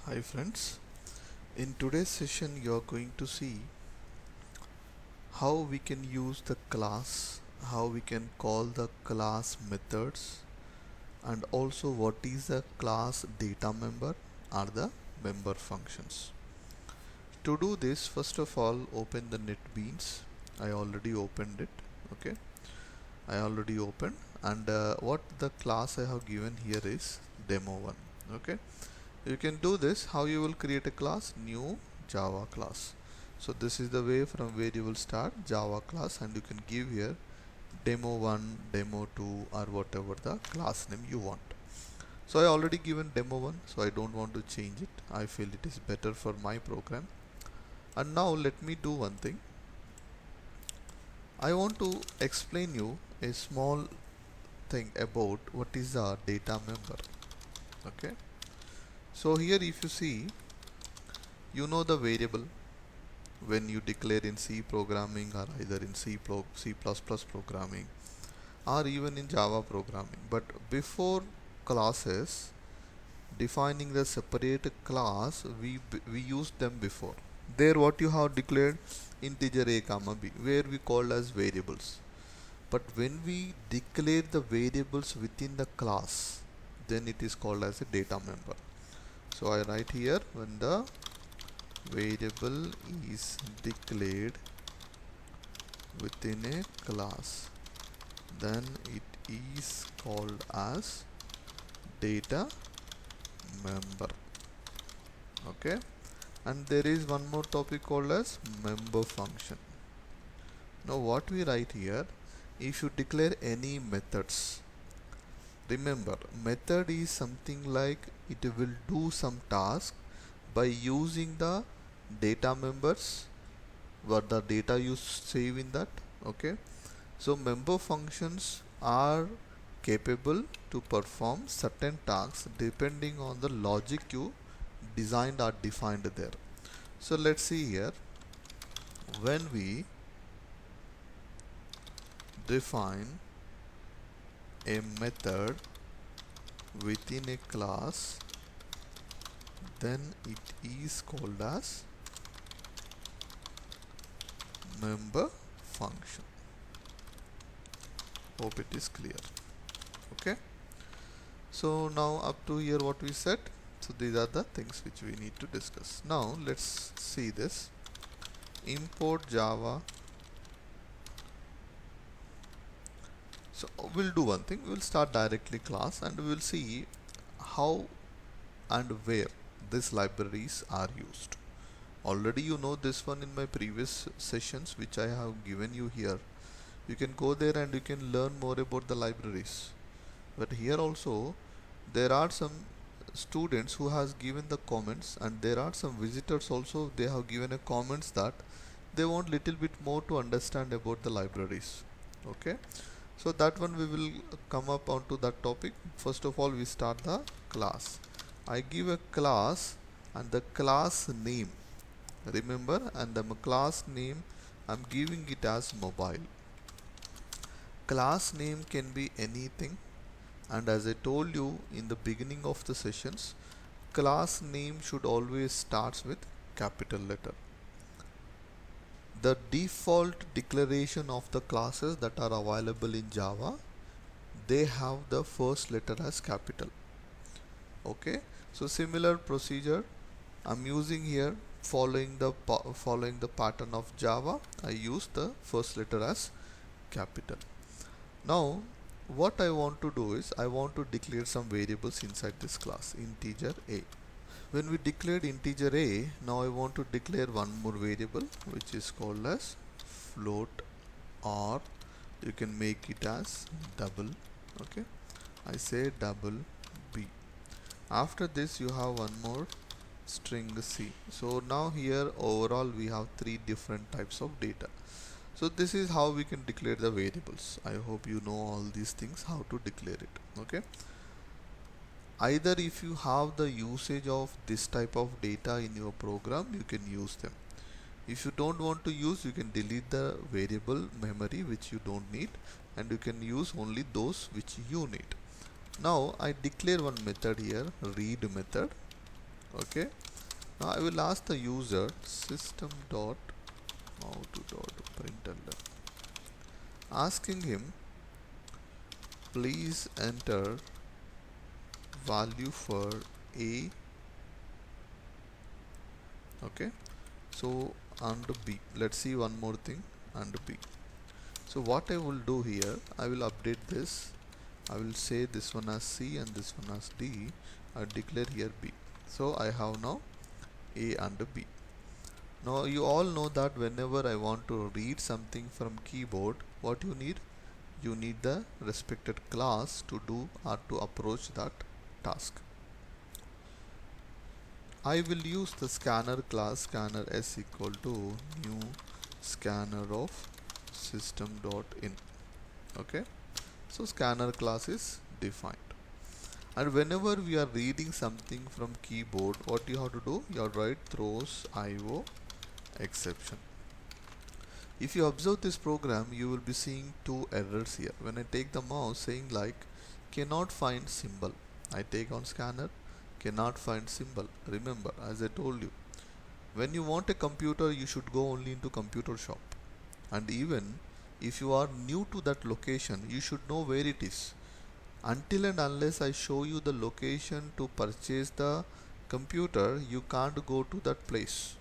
Hi friends, in today's session you are going to see how we can use the class, how we can call the class methods, and also what is the class data member or the member functions. To do this, first of all open the NetBeans. I already opened it. Okay, I already opened, and what the class I have given here is demo1. Okay, you can do this. How you will create a class? New Java class. So this is the way from where you will start Java class, and you can give here demo1, demo2, or whatever the class name you want. So I already given demo1, so I don't want to change it. I feel it is better for my program. And now let me do one thing. I want to explain you a small thing about what is a data member. Okay, so here if you see, you know the variable when you declare in C programming, or either in C++ programming, or even in Java programming. But before classes, defining the separate class, we used them before. There what you have declared integer a comma b, where we call as variables. But when we declare the variables within the class, then it is called as a data member. So I write here, when the variable is declared within a class, then it is called as data member. Okay, and there is one more topic called as member function. Now what we write here, if you declare any methods, remember method is something like it will do some task by using the data members, what the data you save in that. Okay, so member functions are capable to perform certain tasks depending on the logic you designed or defined there. So let's see here, when we define a method within a class, then it is called as member function. Hope it is clear. Okay, so now up to here what we said, so these are the things which we need to discuss. Now let's see this. Import Java. So we'll do one thing, we'll start directly class and we'll see how and where these libraries are used. Already you know this one in my previous sessions which I have given you here. You can go there and you can learn more about the libraries. But here also there are some students who has given the comments, and there are some visitors also, they have given a comments that they want little bit more to understand about the libraries. Okay, so that one we will come up onto that topic. First of all we start the class. I give a class and the class name, remember, and the class name I'm giving it as mobile. Class name can be anything, and as I told you in the beginning of the sessions, class name should always starts with capital letter. The default declaration of the classes that are available in Java, they have the first letter as capital. Okay, so similar procedure I'm using here, following the pattern of Java. I use the first letter as capital. Now what I want to do is I want to declare some variables inside this class, integer a. When we declared integer a, now I want to declare one more variable which is called as float, or you can make it as double. Okay, I say double b. After this you have one more string c. So now here overall we have three different types of data. So this is how we can declare the variables. I hope you know all these things, how to declare it. Okay, either if you have the usage of this type of data in your program, you can use them. If you don't want to use, you can delete the variable memory which you don't need, and you can use only those which you need. Now I declare one method here, read method. Okay. Now I will ask the user system dot out dot println, asking him please enter value for a. Okay, so and b, let's see one more thing, and b. So what I will do here, I will update this. I will say this one as C and this one as D. I declare here B. So I have now A and B. Now you all know that whenever I want to read something from keyboard, what you need? You need the respected class to do or to approach that task. I will use the scanner class, scanner s equal to new scanner of system.in. Okay, so scanner class is defined. And whenever we are reading something from keyboard, what you have to do? You have to write throws IO exception. If you observe this program, you will be seeing two errors here. When I take the mouse, saying like cannot find symbol. I take on scanner, cannot find symbol. Remember, as I told you, when you want a computer, you should go only into computer shop. And even if you are new to that location, you should know where it is. Until and unless I show you the location to purchase the computer, you can't go to that place.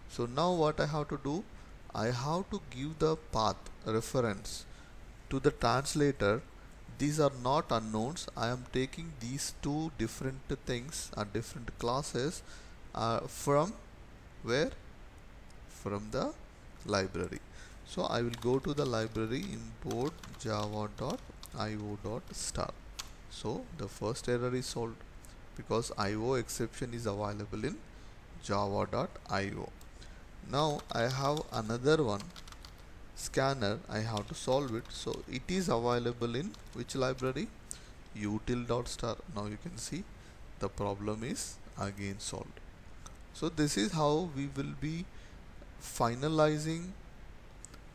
So now what I have to do? I have to give the path reference to the translator. These are not unknowns. I am taking these two different things or different classes from where? From the library. So I will go to the library, import java.io.star. So the first error is solved because IO exception is available in java.io. Now I have another one, scanner. I have to solve it. So it is available in which library? util.star. Now you can see the problem is again solved. So this is how we will be finalizing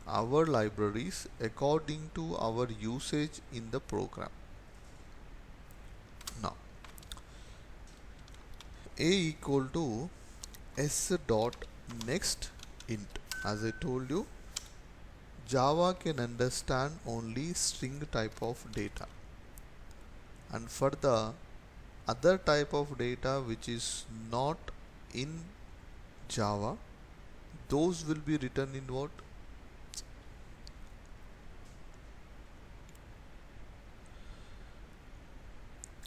our libraries according to our usage in the program. Now a equal to s dot next int. As I told you, Java can understand only string type of data, and for the other type of data which is not in Java, those will be written in what?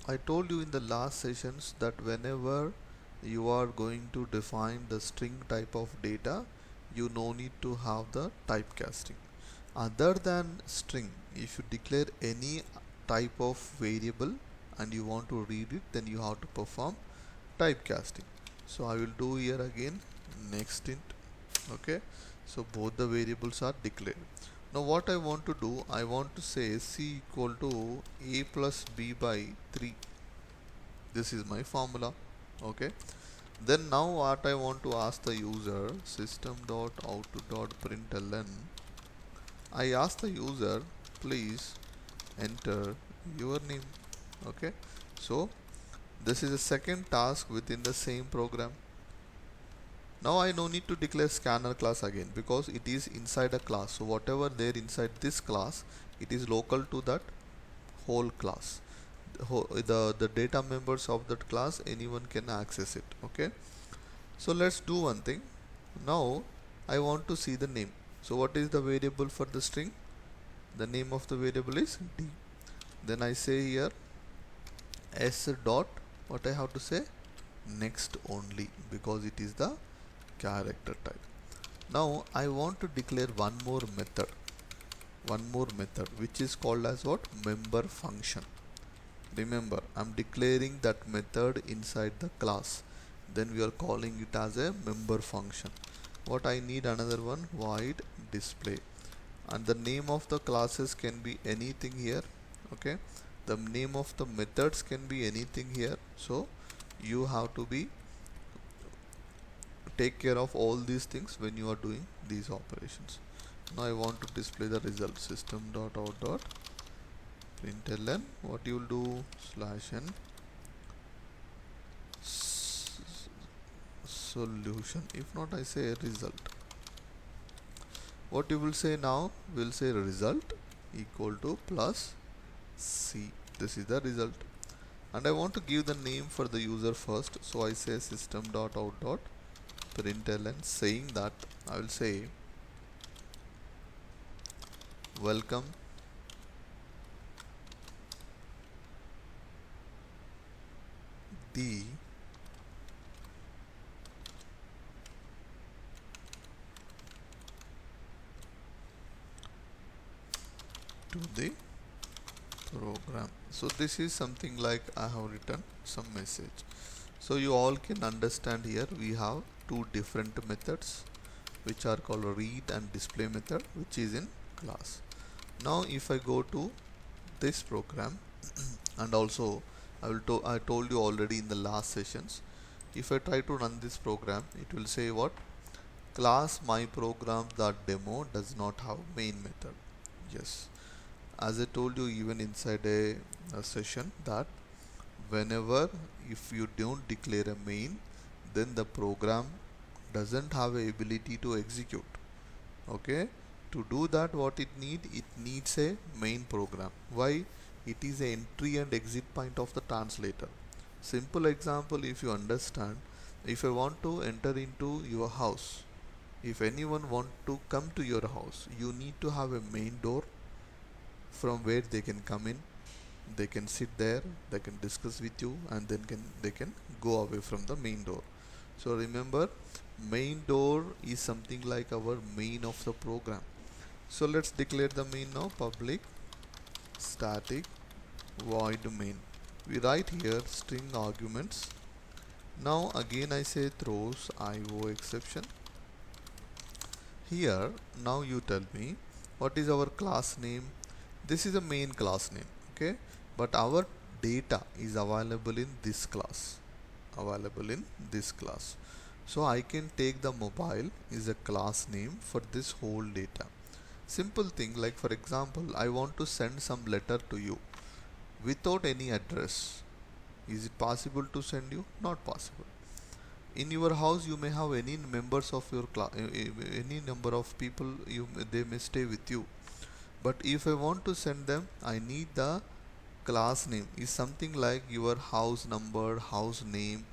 I told you in the last sessions that whenever you are going to define the string type of data, you no need to have the typecasting. Other than string, if you declare any type of variable and you want to read it, then you have to perform typecasting. So I will do here again next int. Okay, so both the variables are declared. Now what I want to do, I want to say c equal to a plus b by 3. This is my formula. Okay, then now what I want to ask the user, system.out.println, I ask the user please enter your name. Okay, so this is a second task within the same program. Now I no need to declare scanner class again because it is inside a class. So whatever there inside this class, it is local to that whole class. The data members of that class, anyone can access it. Okay, so let's do one thing. Now I want to see the name. So what is the variable for the string? The name of the variable is D. Then I say here s dot, what I have to say? Next only, because it is the character type. Now I want to declare one more method which is called as what? Member function. Remember, I'm declaring that method inside the class, then we are calling it as a member function. What I need another one, void display, and the name of the classes can be anything here. Okay, the name of the methods can be anything here. So you have to be take care of all these things when you are doing these operations. Now I want to display the result, system.out.println. What you will do, /n solution. If not, I say result. What you will say now? We'll say result equal to plus C. This is the result. And I want to give the name for the user first. So I say system.out.println, saying that I will say welcome the to the program. So this is something like I have written some message. So you all can understand here we have two different methods which are called read and display method, which is in class. Now if I go to this program and also I told you already in the last sessions, if I try to run this program, it will say what? Class myprogram.demo does not have main method. Yes, as I told you even inside a session that whenever if you don't declare a main, then the program doesn't have a ability to execute. Okay, to do that what it needs a main program. Why? It is a entry and exit point of the translator. Simple example, if you understand, if I want to enter into your house, if anyone want to come to your house, you need to have a main door from where they can come in, they can sit there, they can discuss with you, and then they can go away from the main door. So remember, main door is something like our main of the program. So let's declare the main now. Public static void main. We write here string arguments. Now again I say throws IO exception. Here now you tell me what is our class name. This is a main class name, okay, but our data is available in this class, so I can take the mobile is a class name for this whole data. Simple thing, like for example, I want to send some letter to you without any address. Is it possible to send you? Not possible. In your house you may have any members of your class, any number of people they may stay with you, but if I want to send them, I need the class name is something like your house number, house name,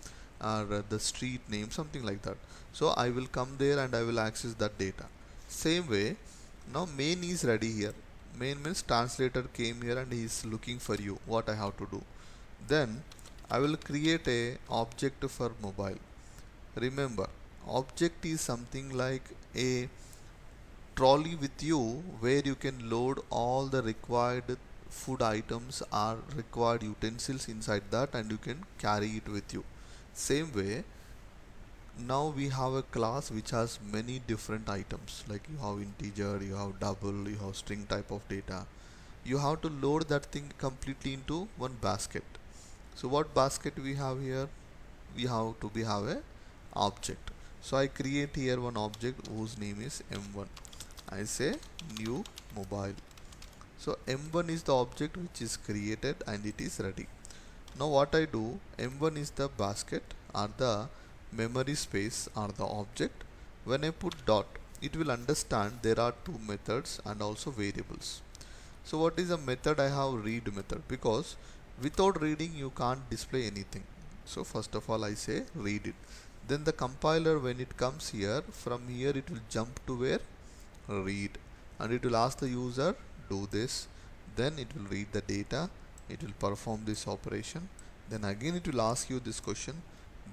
or the street name, something like that. So I will come there and I will access that data. Same way, now main is ready here. Main means translator came here and he is looking for you. What I have to do? Then I will create a object for mobile. Remember, object is something like a trolley with you where you can load all the required food items or required utensils inside that, and you can carry it with you. Same way, now we have a class which has many different items, like you have integer, you have double, you have string type of data. You have to load that thing completely into one basket. So what basket we have here? We have to have a object. So I create here one object whose name is m1. I say new mobile. So m1 is the object which is created and it is ready. Now what I do, m1 is the basket or the memory space or the object. When I put dot, it will understand there are two methods and also variables. So what is a method? I have read method, because without reading you can't display anything. So first of all I say read it. Then the compiler, when it comes here, from here it will jump to where? Read, and it will ask the user do this, then it will read the data, it will perform this operation, then again it will ask you this question,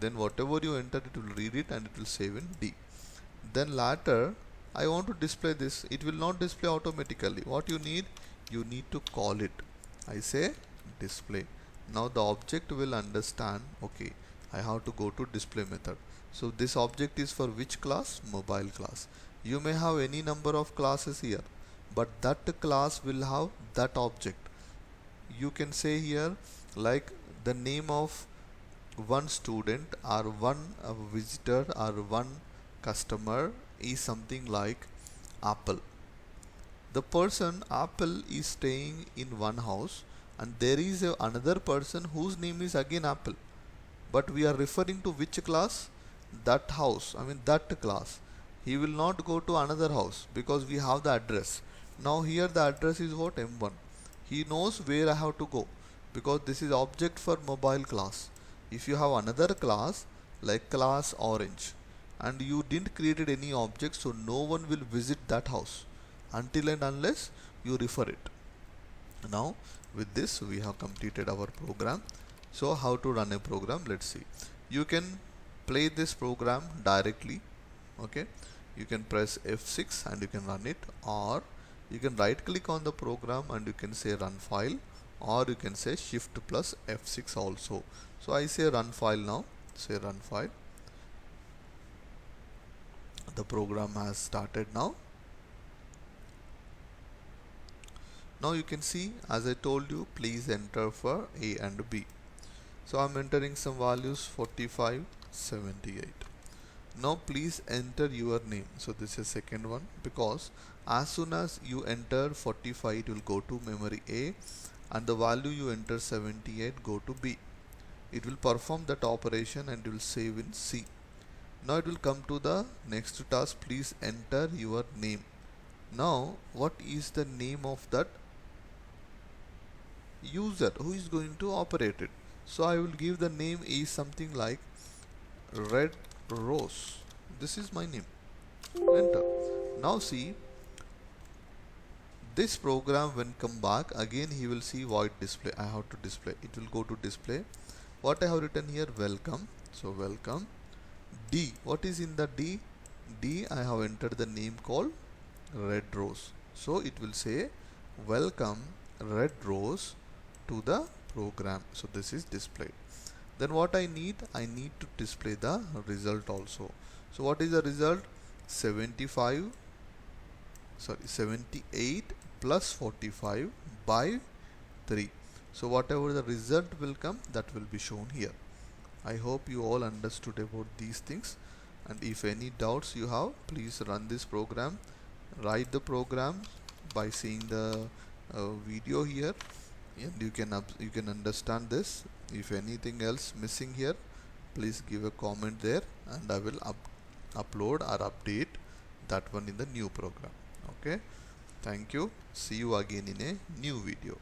then whatever you enter it will read it and it will save in D. Then later I want to display this, it will not display automatically. What you need to call it. I say display. Now the object will understand, okay, I have to go to display method. So this object is for which class? Mobile class. You may have any number of classes here, but that class will have that object. You can say here like the name of one student or one visitor or one customer is something like Apple. The person Apple is staying in one house, and there is another person whose name is again Apple, but we are referring to which class? that house, I mean that class. He will not go to another house because we have the address. Now here the address is what? M1. He knows where I have to go because this is object for mobile class. If you have another class like class orange and you didn't created any object, so no one will visit that house until and unless you refer it. Now with this we have completed our program. So how to run a program, let's see. You can play this program directly. Okay, you can press F6 and you can run it, or you can right click on the program and you can say run file, or you can say shift plus F6 also. So I say run file now, say run file. The program has started now. Now you can see, as I told you, please enter for A and B. So I'm entering some values 45, 78. Now please enter your name. So this is second one, because as soon as you enter 45 it will go to memory A, and the value you enter 78 go to B. It will perform that operation and it will save in C. Now it will come to the next task, please enter your name. Now what is the name of that user who is going to operate it? So I will give the name is something like Red Rose. This is my name. Enter. Now see, this program when come back again he will see void display. I have to display. It will go to display. What I have written here, welcome. So welcome. D. What is in the D? D, I have entered the name called Red Rose. So it will say welcome Red Rose to the program. So this is displayed. Then what I need to display the result also. So what is the result? 78 plus 45 by 3. So whatever the result will come, that will be shown here. I hope you all understood about these things, and if any doubts you have, please run this program, write the program by seeing the video here, and you can understand this. If anything else missing here, please give a comment there and I will upload or update that one in the new program. Okay, thank you. See you again in a new video.